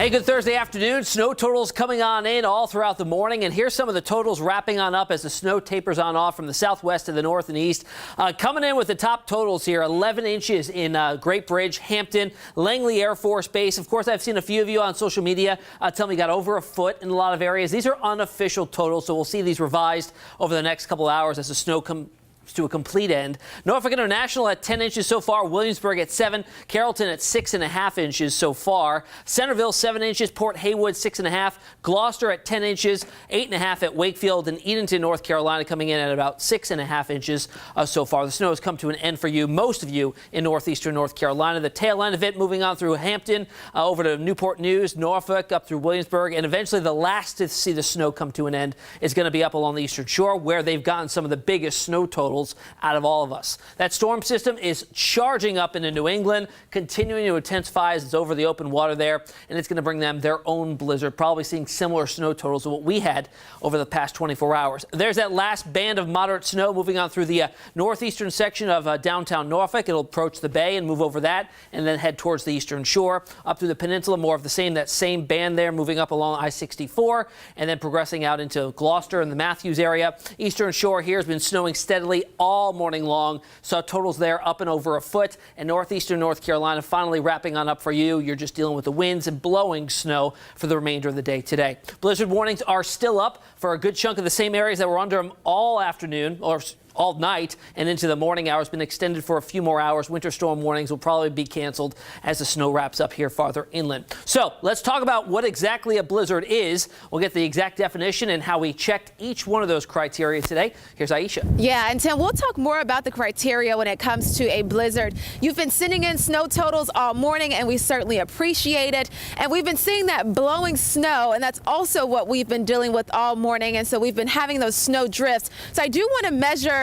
Hey, good Thursday afternoon. Snow totals coming on in all throughout the morning. And here's some of the totals wrapping on up as the snow tapers on off from the southwest to the north and east. Coming in with the top totals here, 11 inches in Great Bridge, Hampton, Langley Air Force Base. Of course, I've seen a few of you on social media tell me got over a foot in a lot of areas. These are unofficial totals, so we'll see these revised over the next couple of hours as the snow comes to a complete end. Norfolk International at 10 inches so far. Williamsburg at 7. Carrollton at 6.5 inches so far. Centerville 7 inches. Port Haywood 6.5. Gloucester at 10 inches. 8.5 at Wakefield and Edenton, North Carolina, coming in at about 6.5 inches so far. The snow has come to an end for you, most of you in northeastern North Carolina. The tail end of it moving on through Hampton, over to Newport News, Norfolk, up through Williamsburg, and eventually the last to see the snow come to an end is going to be up along the eastern shore, where they've gotten some of the biggest snow totals out of all of us. That storm system is charging up into New England, continuing to intensify as it's over the open water there, and it's going to bring them their own blizzard, probably seeing similar snow totals to what we had over the past 24 hours. There's that last band of moderate snow moving on through the northeastern section of downtown Norfolk. It'll approach the bay and move over that and then head towards the eastern shore. Up through the peninsula, more of the same, that same band there moving up along I-64 and then progressing out into Gloucester and the Matthews area. Eastern shore here has been snowing steadily all morning long. Saw totals there up and over a foot. And northeastern North Carolina finally wrapping on up for you. You're just dealing with the winds and blowing snow for the remainder of the day today. Blizzard warnings are still up for a good chunk of the same areas that were under them all afternoon, or all night and into the morning hours. Been extended for a few more hours. Winter storm warnings will probably be canceled as the snow wraps up here farther inland. So let's talk about what exactly a blizzard is. We'll get the exact definition and how we checked each one of those criteria today. Here's Aisha. Yeah, and Tim, we'll talk more about the criteria when it comes to a blizzard. You've been sending in snow totals all morning, and we certainly appreciate it. And we've been seeing that blowing snow, and that's also what we've been dealing with all morning. And so we've been having those snow drifts. So I do want to measure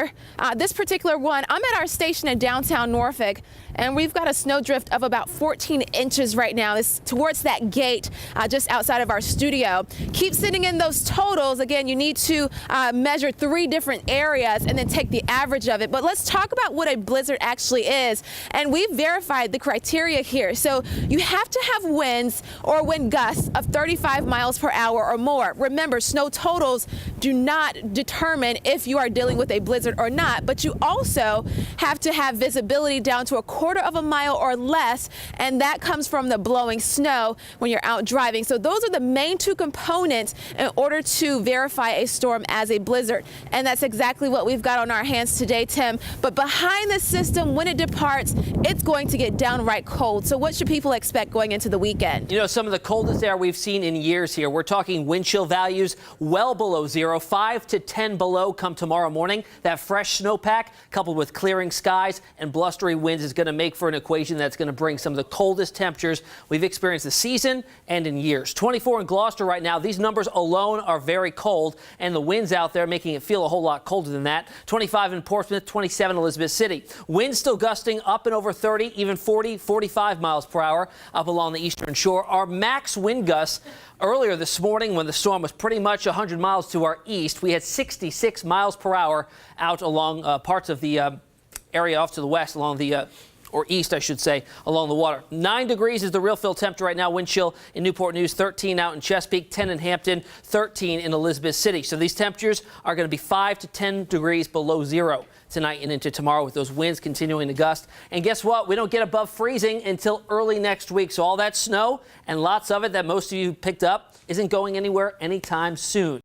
this particular one. I'm at our station in downtown Norfolk, and we've got a snow drift of about 14 inches right now. It's towards that gate just outside of our studio. Keep sending in those totals. Again, you need to measure 3 different areas and then take the average of it. But let's talk about what a blizzard actually is. And we've verified the criteria here. So you have to have winds or wind gusts of 35 miles per hour or more. Remember, snow totals do not determine if you are dealing with a blizzard or not, but you also have to have visibility down to a quarter of a mile or less, and that comes from the blowing snow when you're out driving. So those are the main 2 components in order to verify a storm as a blizzard, and that's exactly what we've got on our hands today, Tim. But behind the system, when it departs, it's going to get downright cold. So what should people expect going into the weekend? You know, some of the coldest air we've seen in years here. We're talking wind chill values well below 0, 5 to 10 below come tomorrow morning. That fresh snowpack coupled with clearing skies and blustery winds is going to make for an equation that's going to bring some of the coldest temperatures we've experienced this season and in years. 24 in Gloucester right now. These numbers alone are very cold, and the winds out there making it feel a whole lot colder than that. 25 in Portsmouth, 27 in Elizabeth City. Winds still gusting up and over 30, even 40, 45 miles per hour up along the eastern shore. Our max wind gusts earlier this morning, when the storm was pretty much 100 miles to our east, we had 66 miles per hour out along parts of the area off to the west along the or east, I should say, along the water. 9 degrees is the real feel temperature right now. Wind chill in Newport News, 13 out in Chesapeake, 10 in Hampton, 13 in Elizabeth City. So these temperatures are going to be 5 to 10 degrees below 0 tonight and into tomorrow, with those winds continuing to gust. And guess what? We don't get above freezing until early next week. So all that snow and lots of it that most of you picked up isn't going anywhere anytime soon.